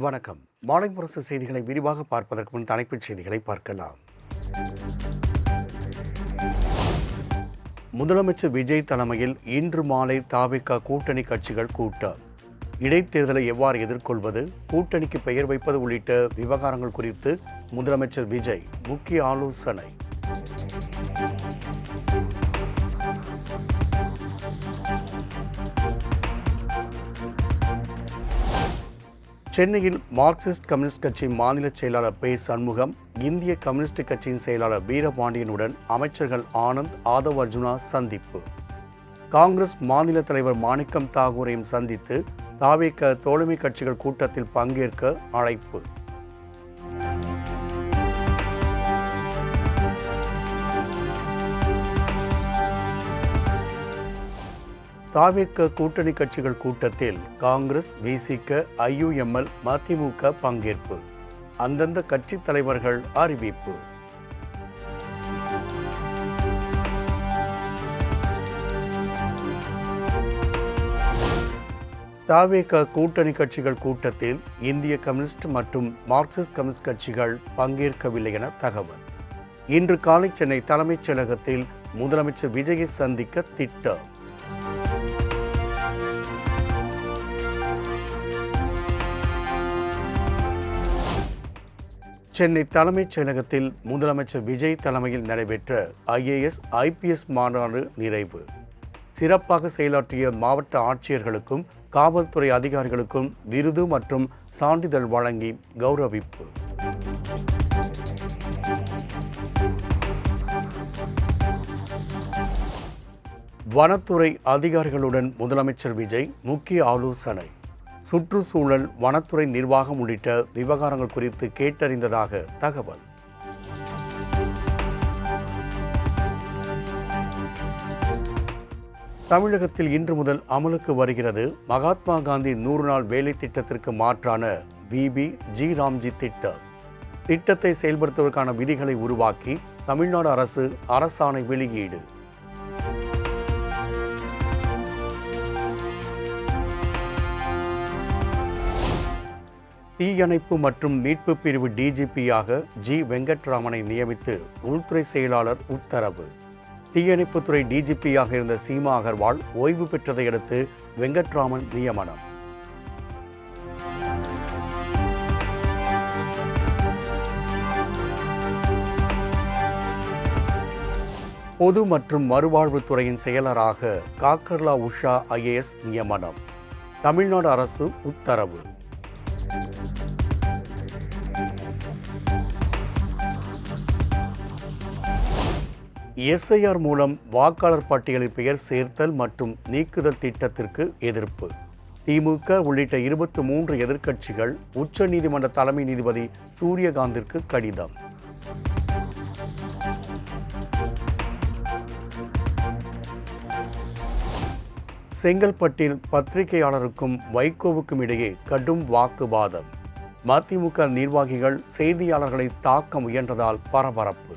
வணக்கம். மாலை முரசு செய்திகளை விரிவாக பார்ப்பதற்கு முன் தலைப்புச் செய்திகளை பார்க்கலாம். முதலமைச்சர் விஜய் தலைமையில் இன்று மாலை தவிக கூட்டணி கட்சிகள் கூட்டம். இடைத்தேர்தலை எவ்வாறு எதிர்கொள்வது, கூட்டணிக்கு பெயர் வைப்பது உள்ளிட்ட விவகாரங்கள் குறித்து முதலமைச்சர் விஜய் முக்கிய ஆலோசனை. சென்னையில் மார்க்சிஸ்ட் கம்யூனிஸ்ட் கட்சி மாநில செயலாளர் பே. சண்முகம், இந்திய கம்யூனிஸ்ட் கட்சியின் செயலாளர் வீரபாண்டியனுடன் அமைச்சர்கள் ஆனந்த், ஆதவ் அர்ஜுனா சந்திப்பு. காங்கிரஸ் மாநில தலைவர் மாணிக்கம் தாகூரையும் சந்தித்து தவிக தோழமை கட்சிகள் கூட்டத்தில் பங்கேற்க அழைப்பு. தவிக கூட்டணி கட்சிகள் கூட்டத்தில் காங்கிரஸ், விசிக, ஐயுஎம்எல், மதிமுக பங்கேற்பு. அந்தந்த கட்சி தலைவர்கள் அறிவிப்பு. தவிக கூட்டணி கட்சிகள் கூட்டத்தில் இந்திய கம்யூனிஸ்ட் மற்றும் மார்க்சிஸ்ட் கம்யூனிஸ்ட் கட்சிகள் பங்கேற்கவில்லை என தகவல். இன்று காலை சென்னை தலைமைச் செயலகத்தில் முதலமைச்சர் விஜயை சந்திக்க திட்டம். சென்னை தலைமைச் செயலகத்தில் முதலமைச்சர் விஜய் தலைமையில் நடைபெற்ற IAS, IPS மாநாடு நிறைவு. சிறப்பாக செயலாற்றிய மாவட்ட ஆட்சியர்களுக்கும் காவல்துறை அதிகாரிகளுக்கும் விருது மற்றும் சான்றிதழ் வழங்கி கௌரவிப்பு. வனத்துறை அதிகாரிகளுடன் முதலமைச்சர் விஜய் முக்கிய ஆலோசனை. சுற்றுச்சூழல், வனத்துறை நிர்வாகம் உள்ளிட்ட விவகாரங்கள் குறித்து கேட்டறிந்ததாக தகவல். தமிழகத்தில் இன்று முதல் அமலுக்கு வருகிறது மகாத்மா காந்தி 100 நாள் வேலை திட்டத்திற்கு மாற்றான VBG ராம்ஜி திட்டம். திட்டத்தை செயல்படுத்துவதற்கான விதிகளை உருவாக்கி தமிழ்நாடு அரசு அரசாணை வெளியீடு. தீயணைப்பு மற்றும் மீட்பு பிரிவு DGPயாக G. வெங்கட்ராமனை நியமித்து உள்துறை செயலாளர் உத்தரவு. தீயணைப்புத்துறை DGPயாக இருந்த சீமா அகர்வால் ஓய்வு பெற்றதை அடுத்து வெங்கட்ராமன் நியமனம். பொது மற்றும் மறுவாழ்வுத்துறையின் செயலராக காக்கர்லா உஷா IAS நியமனம். தமிழ்நாடு அரசு உத்தரவு. SIR மூலம் வாக்காளர் பட்டியலில் பெயர் சேர்த்தல் மற்றும் நீக்குதல் திட்டத்திற்கு எதிர்ப்பு. திமுக உள்ளிட்ட 23 எதிர்க்கட்சிகள் உச்ச நீதிமன்ற தலைமை நீதிபதி சூரியகாந்திற்கு கடிதம். செங்கல்பட்டில் பத்திரிகையாளருக்கும் வைகோவுக்கும் இடையே கடும் வாக்குவாதம். மதிமுக நிர்வாகிகள் செய்தியாளர்களை தாக்க முயன்றதால் பரபரப்பு.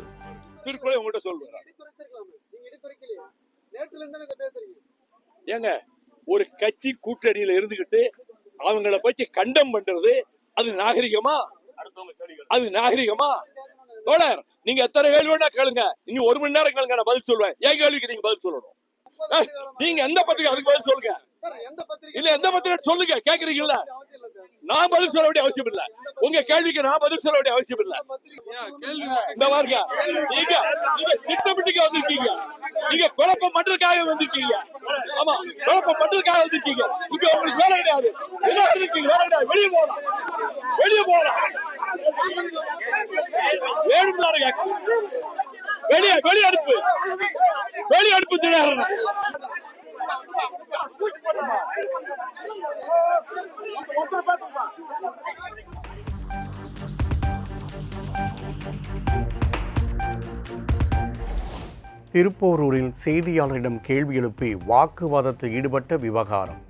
ஏங்க, ஒரு கட்சி கூட்டணியில இருந்துகிட்டு அவங்கள பத்தி கண்டம் பண்றது அது நாகரிகமா? அது நாகரிகமா? தோழர், நீங்க எத்தனை கேள்வி வேணா கேளுங்க, இன்னும் 1 மணி நேரம் கேளுங்க, நான் பதில் சொல்லுவேன். என் கேள்விக்கு நீங்க பதில் சொல்லணும். நீங்க எந்த பத்திரிகை, அதுக்கு பதில் சொல்லுங்க. இல்ல எந்த பத்திரிகை சொல்லுங்க, கேக்குறீங்கல்ல? நான் பதில் சொல்ல வேண்டிய அவசியம் இல்ல. உங்க கேள்விக்கு நான் பதில் சொல்ல வேண்டிய அவசியம் இல்ல. இந்த பாருங்க, நீங்க திட்டமிட்டுக்க வந்திருக்கீங்க. நீங்க குழப்பம் பண்றதுக்காக வந்திருக்கீங்க. ஆமா, குழப்பம் பண்றதுக்காக வந்திருக்கீங்க. இங்க உங்களுக்கு வேலை கிடையாது. என்ன இருக்கீங்க? வேலை கிடையாது. வெளியே போகலாம், வெளியே போகலாம். வேணும்னாரு வெளியே வெளியே அனுப்பு, வெளியே அனுப்பு. திடீர்னு திருப்போரூரில் செய்தியாளரிடம் கேள்வி எழுப்பி வாக்குவாதத்தில் ஈடுபட்ட விவகாரம்.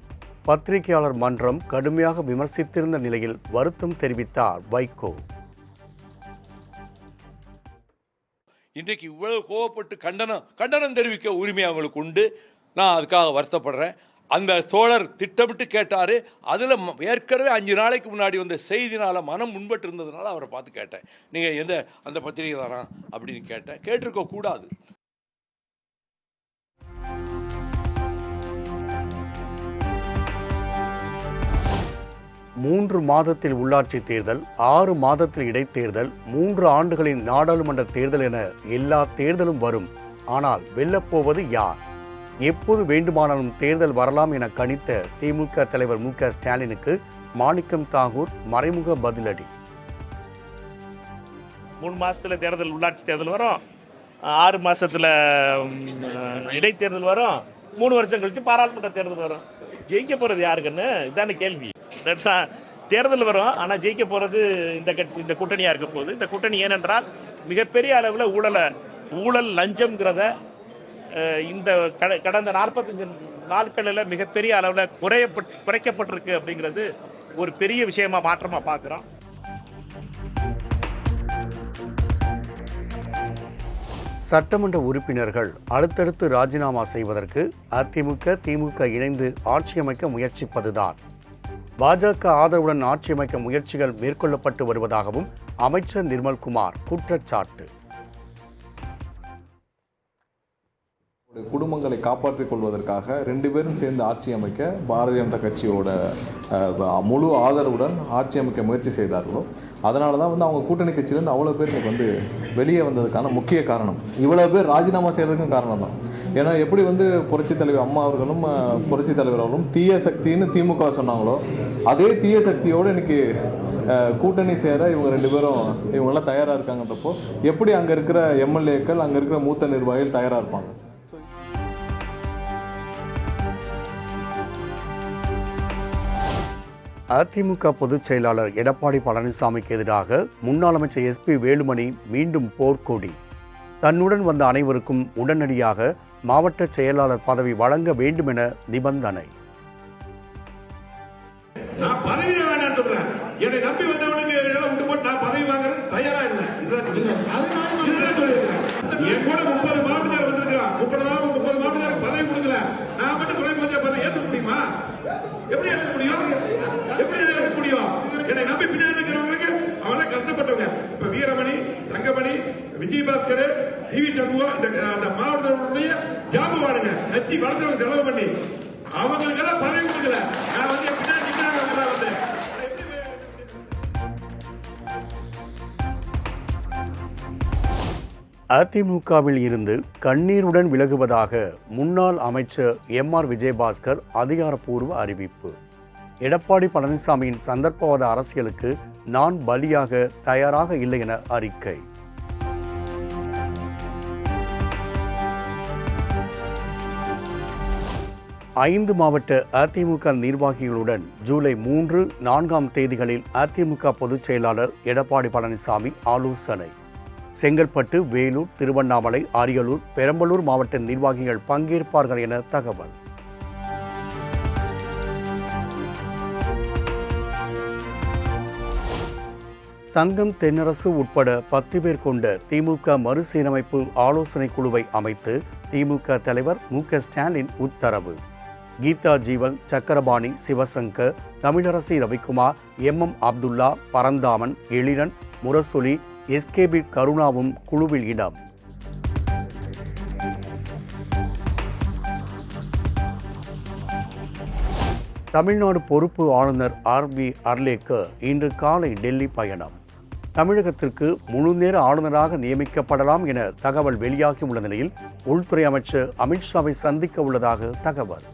பத்திரிகையாளர் மன்றம் கடுமையாக விமர்சித்திருந்த நிலையில் வருத்தம் தெரிவித்தார் வைகோ. இன்றைக்கு இவ்வளவு கோவப்பட்டு கண்டனம் தெரிவிக்க உரிமை அவங்களுக்கு உண்டு. நான் அதுக்காக வருத்தப்படுறேன். அந்த தோழர் திட்டமிட்டு கேட்டார். அதில் ஏற்கனவே 5 நாளைக்கு முன்னாடி வந்த செய்தினால் மனம் முன்பட்டு இருந்ததுனால அவரை பார்த்து கேட்டேன், நீங்கள் அந்த பத்திரிகை தானா அப்படின்னு கேட்டேன். கேட்டிருக்க கூடாது. மூன்று மாதத்தில் உள்ளாட்சி தேர்தல், 6 மாதத்தில் இடைத்தேர்தல், 3 ஆண்டுகளின் நாடாளுமன்ற தேர்தல் என எல்லா தேர்தலும் வரும். ஆனால் வெல்லப்போவது யார்? எப்போது வேண்டுமானாலும் தேர்தல் வரலாம் என கணித்த திமுக தலைவர் மு க ஸ்டாலினுக்கு மாணிக்கம் தாகூர் மறைமுக பதிலடி. 3 மாசத்துல தேர்தல், உள்ளாட்சி தேர்தல் வரும், 6 மாசத்துல இடைத்தேர்தல் வரும், 3 வருஷம் கழிச்சு பாராளுமன்ற தேர்தல் வரும். ஜெயிக்க போறது யாருக்குன்னு இதான கேள்வி. தேர்தல் வரும், ஆனா ஜெயிக்க போறது இந்த கூட்டணியா இருக்க போகுது. இந்த கூட்டணி ஏனென்றால் மிகப்பெரிய அளவில் ஊழல் லஞ்சம்ங்கிறத இந்த கடந்த 45 நாட்களில் மிகப்பெரிய அளவில் குறைக்கப்பட்டிருக்கு அப்படிங்கிறது ஒரு பெரிய விஷயமா மாற்றமா பார்க்குறோம். சட்டமன்ற உறுப்பினர்கள் அடுத்தடுத்து ராஜினாமா செய்வதற்கு அதிமுக திமுக இணைந்து ஆட்சி அமைக்க முயற்சிப்பதுதான். பாஜக ஆதரவுடன் ஆட்சி அமைக்க முயற்சிகள் மேற்கொள்ளப்பட்டு வருவதாகவும் அமைச்சர் நிர்மல்குமார் குற்றச்சாட்டு. குடும்பங்களை காப்பாற்றிக் கொள்வதற்காக 2 பேரும் சேர்ந்து ஆட்சி அமைக்க பாரதிய ஜனதா கட்சியோட முழு ஆதரவுடன் ஆட்சி அமைக்க முயற்சி செய்தார்களோ, அதனால தான் அவங்க கூட்டணி கட்சியிலேருந்து அவ்வளோ பேர் இன்னைக்கு வெளியே வந்ததுக்கான முக்கிய காரணம். இவ்வளோ பேர் ராஜினாமா செய்கிறதுக்கும் காரணம் தான். ஏன்னா எப்படி புரட்சித் தலைவர் அம்மா அவர்களும் புரட்சித் தலைவர் அவர்களும் தீய சக்தின்னு திமுக சொன்னாங்களோ, அதே தீய சக்தியோடு இன்னைக்கு கூட்டணி சேர இவங்க 2 பேரும் இவங்கெல்லாம் தயாராக இருக்காங்கன்றப்போ எப்படி அங்கே இருக்கிற எம்எல்ஏக்கள், அங்கே இருக்கிற மூத்த நிர்வாகிகள் தயாராக இருப்பாங்க. அதிமுக பொதுச் செயலாளர் எடப்பாடி பழனிசாமிக்கு எதிராக முன்னாள் அமைச்சர் SP வேலுமணி மீண்டும் போர்க்கொடி. தன்னுடன் வந்த அனைவருக்கும் உடனடியாக மாவட்ட செயலாளர் பதவி வழங்க வேண்டும் என நிபந்தனை. வீரமணி, தங்கமணி, விஜயபாஸ்கர், CV சண்முகம் இந்த மாவட்டத்துடைய ஜாம்பவானுங்க கட்சி வளர்ந்தவங்க செலவு பண்ணி அவங்களுக்கெல்லாம் பதவி கொடுக்கல. அதிமுகவில் இருந்து கண்ணீருடன் விலகுவதாக முன்னாள் அமைச்சர் MR விஜயபாஸ்கர் அதிகாரப்பூர்வ அறிவிப்பு. எடப்பாடி பழனிசாமியின் சந்தர்ப்பவாத அரசியலுக்கு நான் பலியாக தயாராக இல்லை என அறிக்கை. ஐந்து மாவட்ட அதிமுக நிர்வாகிகளுடன் ஜூலை 3, 4ஆம் தேதிகளில் அதிமுக பொதுச் செயலாளர் எடப்பாடி பழனிசாமி ஆலோசனை. செங்கல்பட்டு, வேலூர், திருவண்ணாமலை, அரியலூர், பெரம்பலூர் மாவட்ட நிர்வாகிகள் பங்கேற்பார்கள் என தகவல். தங்கம் தென்னரசு உட்பட 10 பேர் கொண்ட திமுக மறுசீரமைப்பு ஆலோசனை குழுவை அமைத்து திமுக தலைவர் மு க ஸ்டாலின் உத்தரவு. கீதா ஜீவன், சக்கரபாணி, சிவசங்கர், தமிழரசி ரவிக்குமார், MM அப்துல்லா, பரந்தாமன், எழிலன், முரசொலி, SKB கருணாவும் குழுவில் இடம். தமிழ்நாடு பொறுப்பு ஆளுநர் RV அர்லேக்கர் இன்று காலை டெல்லி பயணம். தமிழகத்திற்கு முழுநேர ஆளுநராக நியமிக்கப்படலாம் என தகவல் வெளியாகியுள்ள நிலையில் உள்துறை அமைச்சர் அமித்ஷாவை சந்திக்க உள்ளதாக தகவல்.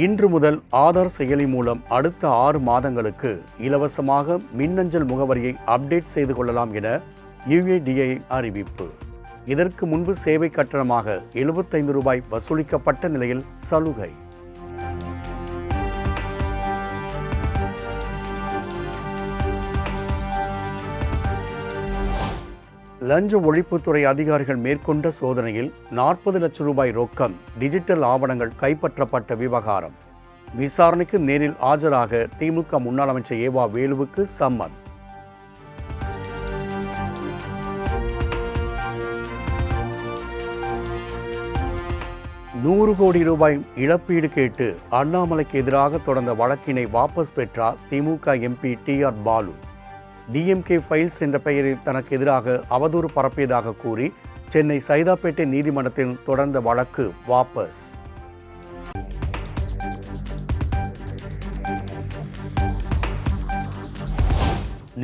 இன்று முதல் ஆதார் செயலி மூலம் அடுத்த 6 மாதங்களுக்கு இலவசமாக மின்னஞ்சல் முகவரியை அப்டேட் செய்து கொள்ளலாம் என UIDAI அறிவிப்பு. இதற்கு முன்பு சேவை கட்டணமாக ₹75 வசூலிக்கப்பட்ட நிலையில் சலுகை. லஞ்ச ஒழிப்புத்துறை அதிகாரிகள் மேற்கொண்ட சோதனையில் ₹40 லட்சம் ரொக்கம், டிஜிட்டல் ஆவணங்கள் கைப்பற்றப்பட்ட விவகாரம். விசாரணைக்கு நேரில் ஆஜராக திமுக முன்னாள் அமைச்சர் ஏவா வேலுவுக்கு சம்மன். 100 கோடி ரூபாய் இழப்பீடு கேட்டு அண்ணாமலைக்கு எதிராக தொடர்ந்த வழக்கினை வாபஸ் பெற்றார் திமுக MP TR Balu. DMK files என்ற பெயரில் தனக்கு எதிராக அவதூறு பரப்பியதாக கூறி சென்னை சைதாப்பேட்டை நீதிமன்றத்தில் தொடர்ந்த வழக்கு வாபஸ்.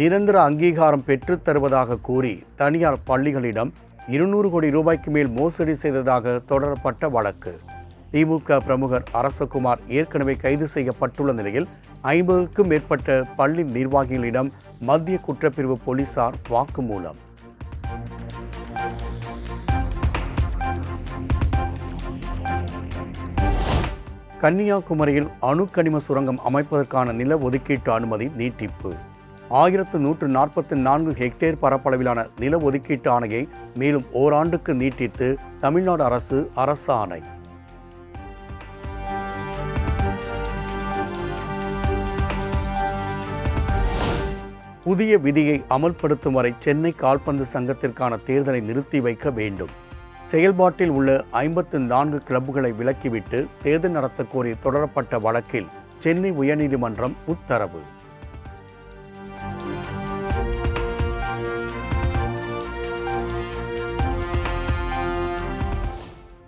நிரந்தர அங்கீகாரம் பெற்றுத் தருவதாக கூறி தனியார் பள்ளிகளிடம் 200 கோடி ரூபாய்க்கு மேல் மோசடி செய்ததாக தொடரப்பட்ட வழக்கு. திமுக பிரமுகர் அரசகுமார் ஏற்கனவே கைது செய்யப்பட்டுள்ள நிலையில் 50க்கும் மேற்பட்ட பள்ளி நிர்வாகிகளிடம் மத்திய குற்றப்பிரிவு போலீசார் வாக்குமூலம். கன்னியாகுமரியில் அணுக்கனிம சுரங்கம் அமைப்பதற்கான நில ஒதுக்கீட்டு அனுமதி நீட்டிப்பு. 1144 ஹெக்டேர் பரப்பளவிலான நில ஒதுக்கீட்டு ஆணையை மேலும் ஓராண்டுக்கு நீட்டித்து தமிழ்நாடு அரசு அரசாணை. புதிய விதியை அமல்படுத்தும் வரை சென்னை கால்பந்து சங்கத்திற்கான தேர்தலை நிறுத்தி வைக்க வேண்டும். செயல்பாட்டில் உள்ள 54 கிளப்புகளை விலக்கிவிட்டு தேர்தல் நடத்த கோரி தொடரப்பட்ட வழக்கில் சென்னை உயர்நீதிமன்றம் உத்தரவு.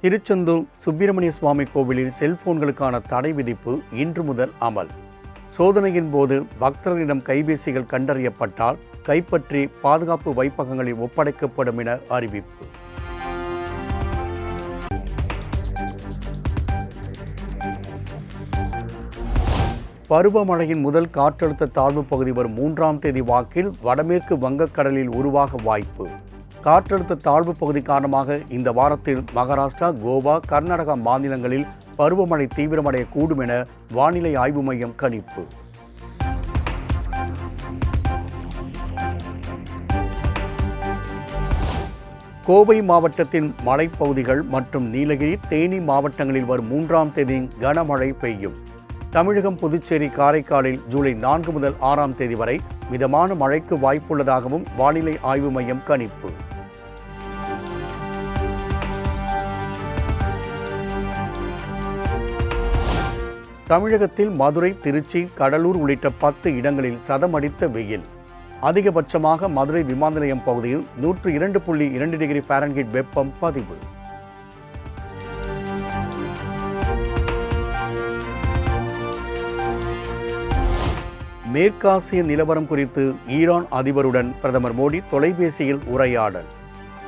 திருச்செந்தூர் சுப்பிரமணிய சுவாமி கோவிலில் செல்போன்களுக்கான தடை விதிப்பு இன்று முதல் அமல். சோதனையின் போது பக்தர்களிடம் கைபேசிகள் கண்டறியப்பட்டால் கைப்பற்றி பாதுகாப்பு வைப்பகங்களில் ஒப்படைக்கப்படும் என அறிவிப்பு. பருவமழையின் முதல் காற்றழுத்த தாழ்வு பகுதி வரும் 3ஆம் தேதி வாக்கில் வடமேற்கு வங்கக்கடலில் உருவாக வாய்ப்பு. காற்றழுத்த தாழ்வு பகுதி காரணமாக இந்த வாரத்தில் மகாராஷ்டிரா, கோவா, கர்நாடகா மாநிலங்களில் பருவமழை தீவிரமடையக்கூடும் என வானிலை ஆய்வு மையம் கணிப்பு. கோவை மாவட்டத்தின் மலைப்பகுதிகள் மற்றும் நீலகிரி, தேனி மாவட்டங்களில் வரும் 3ஆம் தேதி கனமழை பெய்யும். தமிழகம், புதுச்சேரி, காரைக்காலில் ஜூலை 4 முதல் 6ஆம் தேதி வரை மிதமான மழைக்கு வாய்ப்புள்ளதாகவும் வானிலை ஆய்வு மையம் கணிப்பு. தமிழகத்தில் மதுரை, திருச்சி, கடலூர் உள்ளிட்ட 10 இடங்களில் சதமடித்த வெயில். அதிகபட்சமாக மதுரை விமான நிலையம் பகுதியில் 102.2 டிகிரி ஃபாரன்ஹீட் வெப்பம் பதிவு. மேற்காசிய நிலவரம் குறித்து ஈரான் அதிபருடன் பிரதமர் மோடி தொலைபேசியில் உரையாடல்.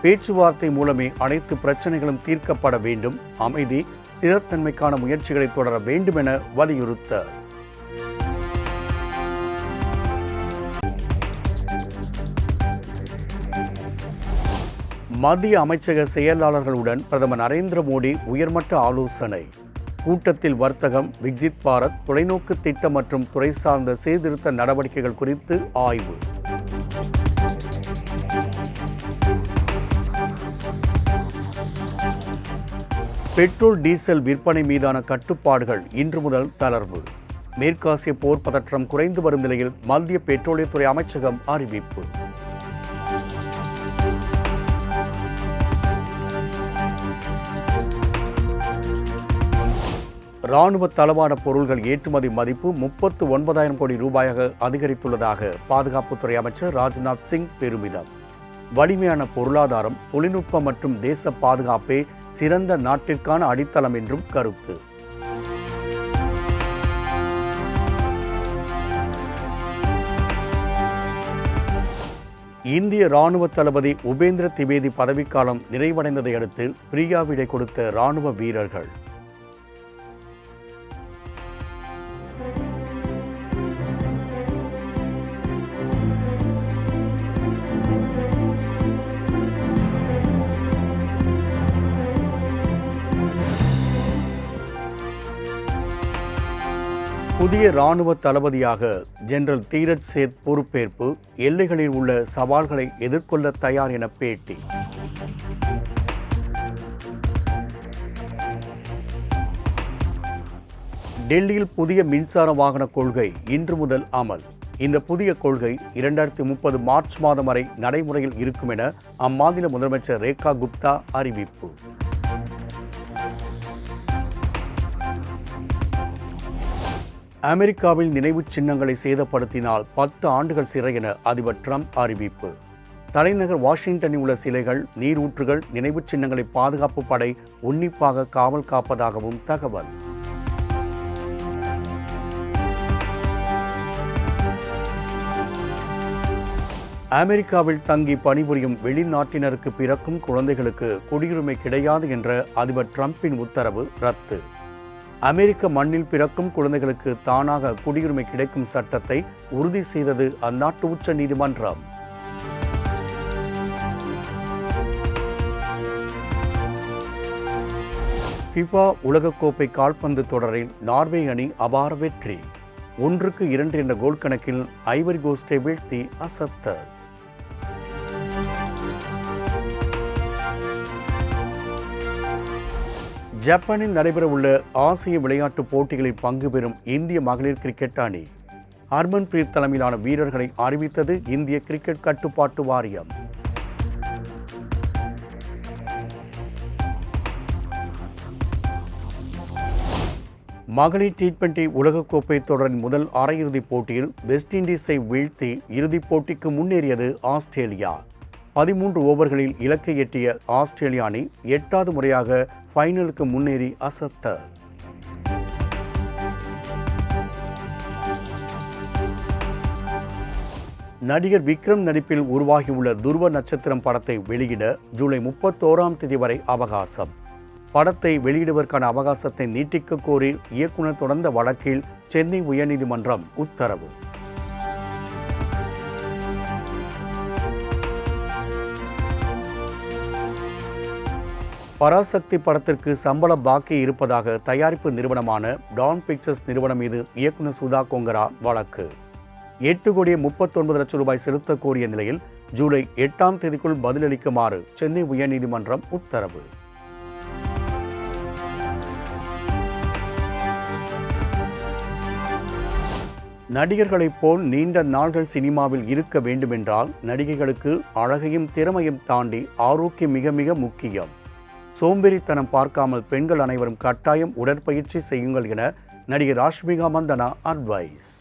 பேச்சுவார்த்தை மூலமே அனைத்து பிரச்சனைகளும் தீர்க்கப்பட வேண்டும், அமைதி, ஸ்திரத்தன்மைக்கான முயற்சிகளை தொடர வேண்டும் என வலியுறுத்தார். மத்திய அமைச்சக செயலாளர்களுடன் பிரதமர் நரேந்திர மோடி உயர்மட்ட ஆலோசனை. கூட்டத்தில் வர்த்தகம், விக்சித் பாரத், தொலைநோக்கு திட்டம் மற்றும் துறை சார்ந்த சீர்திருத்த நடவடிக்கைகள் குறித்து ஆய்வு. பெட்ரோல், டீசல் விற்பனை மீதான கட்டுப்பாடுகள் இன்று முதல் தளர்வு. மேற்காசிய போர் பதற்றம் குறைந்து வரும் நிலையில் மத்திய பெட்ரோலியத்துறை அமைச்சகம் அறிவிப்பு. இராணுவ தளவாட பொருள்கள் ஏற்றுமதி மதிப்பு 39,000 கோடி ரூபாயாக அதிகரித்துள்ளதாக பாதுகாப்புத்துறை அமைச்சர் ராஜ்நாத் சிங் பெருமிதம். வலிமையான பொருளாதாரம், தொழில்நுட்பம் மற்றும் தேச பாதுகாப்பே சிறந்த நாட்டிற்கான அடித்தளம் என்றும் கருத்து. இந்திய இராணுவ தளபதி உபேந்திர திவேதி பதவிக்காலம் நிறைவடைந்ததை அடுத்து பிரியா விடை கொடுத்த இராணுவ வீரர்கள். புதிய இராணுவ தளபதியாக ஜெனரல் தீரஜ் சேத் பொறுப்பேற்பு. எல்லைகளில் உள்ள சவால்களை எதிர்கொள்ள தயார் என பேட்டி. டெல்லியில் புதிய மின்சார வாகன கொள்கை இன்று முதல் அமல். இந்த புதிய கொள்கை 2030 மார்ச் மாதம் வரை நடைமுறையில் இருக்கும் என அம்மாநில முதலமைச்சர் ரேகா குப்தா அறிவிப்பு. அமெரிக்காவில் நினைவுச் சின்னங்களை சேதப்படுத்தினால் 10 ஆண்டுகள் சிறை என அதிபர் ட்ரம்ப் அறிவிப்பு. தலைநகர் வாஷிங்டனில் உள்ள சிலைகள், நீரூற்றுகள், நினைவுச் சின்னங்களை பாதுகாப்பு படை உன்னிப்பாக காவல் காப்பதாகவும் தகவல். அமெரிக்காவில் தங்கி பணிபுரியும் வெளிநாட்டினருக்கு பிறக்கும் குழந்தைகளுக்கு குடியுரிமை கிடையாது என்ற அதிபர் ட்ரம்பின் உத்தரவு ரத்து. அமெரிக்க மண்ணில் பிறக்கும் குழந்தைகளுக்கு தானாக குடியுரிமை கிடைக்கும் சட்டத்தை உறுதி செய்தது அந்நாட்டு உச்ச நீதிமன்றம். ஃபிஃபா உலகக்கோப்பை கால்பந்து தொடரில் நார்வே அணி அபார வெற்றி. 1-2 என்ற கோல் கணக்கில் ஐவரி கோஸ்டை வீழ்த்தி அசத்தல். ஜப்பானில் நடைபெறவுள்ள ஆசிய விளையாட்டுப் போட்டிகளில் பங்கு பெறும் இந்திய மகளிர் கிரிக்கெட் அணி ஹர்மன்பிரீத் தலைமையிலான வீரர்களை அறிவித்தது இந்திய கிரிக்கெட் கட்டுப்பாட்டு வாரியம். மகளிர் T20 உலகக்கோப்பை தொடரின் முதல் அரையிறுதிப் போட்டியில் வெஸ்ட் இண்டீஸை வீழ்த்தி இறுதிப் போட்டிக்கு முன்னேறியது ஆஸ்திரேலியா. 13 ஓவர்களில் இலக்கை எட்டிய ஆஸ்திரேலிய அணி 8வது முறையாக ஃபைனலுக்கு முன்னேறி அசத்தல். நடிகர் விக்ரம் நடிப்பில் உருவாகியுள்ள துருவ நட்சத்திரம் படத்தை வெளியிட ஜூலை 31ஆம் தேதி வரை அவகாசம். படத்தை வெளியிடுவதற்கான அவகாசத்தை நீட்டிக்க கோரி இயக்குனர் தொடர்ந்த வழக்கில் சென்னை உயர்நீதிமன்றம் உத்தரவு. பராசக்தி படத்திற்கு சம்பள பாக்கி இருப்பதாக தயாரிப்பு நிறுவனமான டான் பிக்சர்ஸ் நிறுவனம் மீது இயக்குனர் சுதா கொங்கரா வழக்கு. 8,39,00,000 ரூபாய் செலுத்த கோரிய நிலையில் ஜூலை 8ஆம் தேதிக்குள் பதிலளிக்குமாறு சென்னை உயர்நீதிமன்றம் உத்தரவு. நடிகர்களைப் போல் நீண்ட நாள்கள் சினிமாவில் இருக்க வேண்டுமென்றால் நடிகைகளுக்கு அழகையும் திறமையும் தாண்டி ஆரோக்கியம் மிக மிக முக்கியம். சோம்பேறித்தனம் பார்க்காமல் பெண்கள் அனைவரும் கட்டாயம் உடற்பயிற்சி செய்யுங்கள் என நடிகை ராஷ்மிகா மந்தனா அட்வைஸ்.